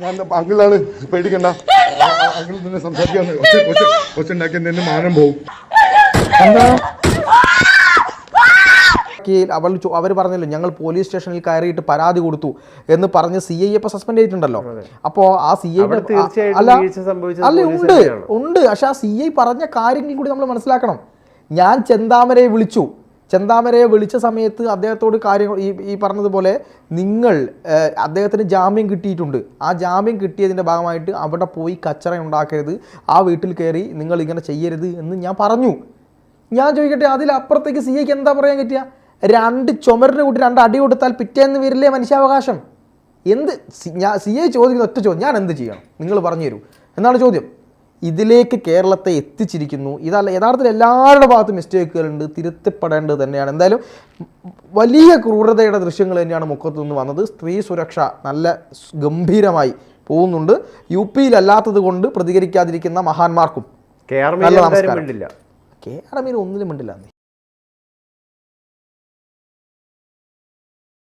ഞാൻ അങ്കിളാണ്, പേടിക്കണ്ട. അങ്കിൾ നിന്ന് സംസാരിക്കാന്ന് കൊച്ചുണ്ടാക്കി നിന്നെ മാനം പോവും. അവർ പറഞ്ഞല്ലോ ഞങ്ങൾ പോലീസ് സ്റ്റേഷനിൽ കയറിയിട്ട് പരാതി കൊടുത്തു എന്ന് പറഞ്ഞ് CI ഇപ്പൊ സസ്പെൻഡ് ചെയ്തിട്ടുണ്ടല്ലോ. അപ്പോൾ ആ CI അല്ല ഉണ്ട് പക്ഷെ ആ CI പറഞ്ഞ കാര്യങ്ങൾ കൂടി നമ്മൾ മനസ്സിലാക്കണം. ഞാൻ ചെന്താമരയെ വിളിച്ച സമയത്ത് അദ്ദേഹത്തോട് കാര്യങ്ങൾ ഈ പറഞ്ഞതുപോലെ നിങ്ങൾ അദ്ദേഹത്തിന് ജാമ്യം കിട്ടിയിട്ടുണ്ട്. ആ ജാമ്യം കിട്ടിയതിൻ്റെ ഭാഗമായിട്ട് അവിടെ പോയി കച്ചറ ഉണ്ടാക്കരുത്, ആ വീട്ടിൽ കയറി നിങ്ങൾ ഇങ്ങനെ ചെയ്യരുത് എന്ന് ഞാൻ പറഞ്ഞു. ഞാൻ ചോദിക്കട്ടെ, അതിലപ്പുറത്തേക്ക് CIക്ക് എന്താ പറയാൻ പറ്റുക? 2 ചുമരിന് കൂട്ടി 2 അടി കൊടുത്താൽ പിറ്റേന്ന് വരില്ലേ മനുഷ്യാവകാശം? എന്ത് CI ചോദിക്കുന്ന ഒറ്റ ചോദ്യം, ഞാൻ എന്ത് ചെയ്യണം നിങ്ങൾ പറഞ്ഞു തരൂ എന്നാണ് ചോദ്യം. ഇതിലേക്ക് കേരളത്തെ എത്തിച്ചിരിക്കുന്നു. ഇതല്ല, യഥാർത്ഥത്തിൽ എല്ലാവരുടെ ഭാഗത്തും മിസ്റ്റേക്കുകളുണ്ട്, തിരുത്തപ്പെടേണ്ടത് തന്നെയാണ്. എന്തായാലും വലിയ ക്രൂരതയുടെ ദൃശ്യങ്ങൾ തന്നെയാണ് മുക്കത്തു നിന്ന് വന്നത്. സ്ത്രീ സുരക്ഷ നല്ല ഗംഭീരമായി പോകുന്നുണ്ട്. UP യിലല്ലാത്തത് കൊണ്ട് പ്രതികരിക്കാതിരിക്കുന്ന മഹാന്മാർക്കും നല്ല നമസ്കാരം. KR മീര ഒന്നിലും മിണ്ടില്ല.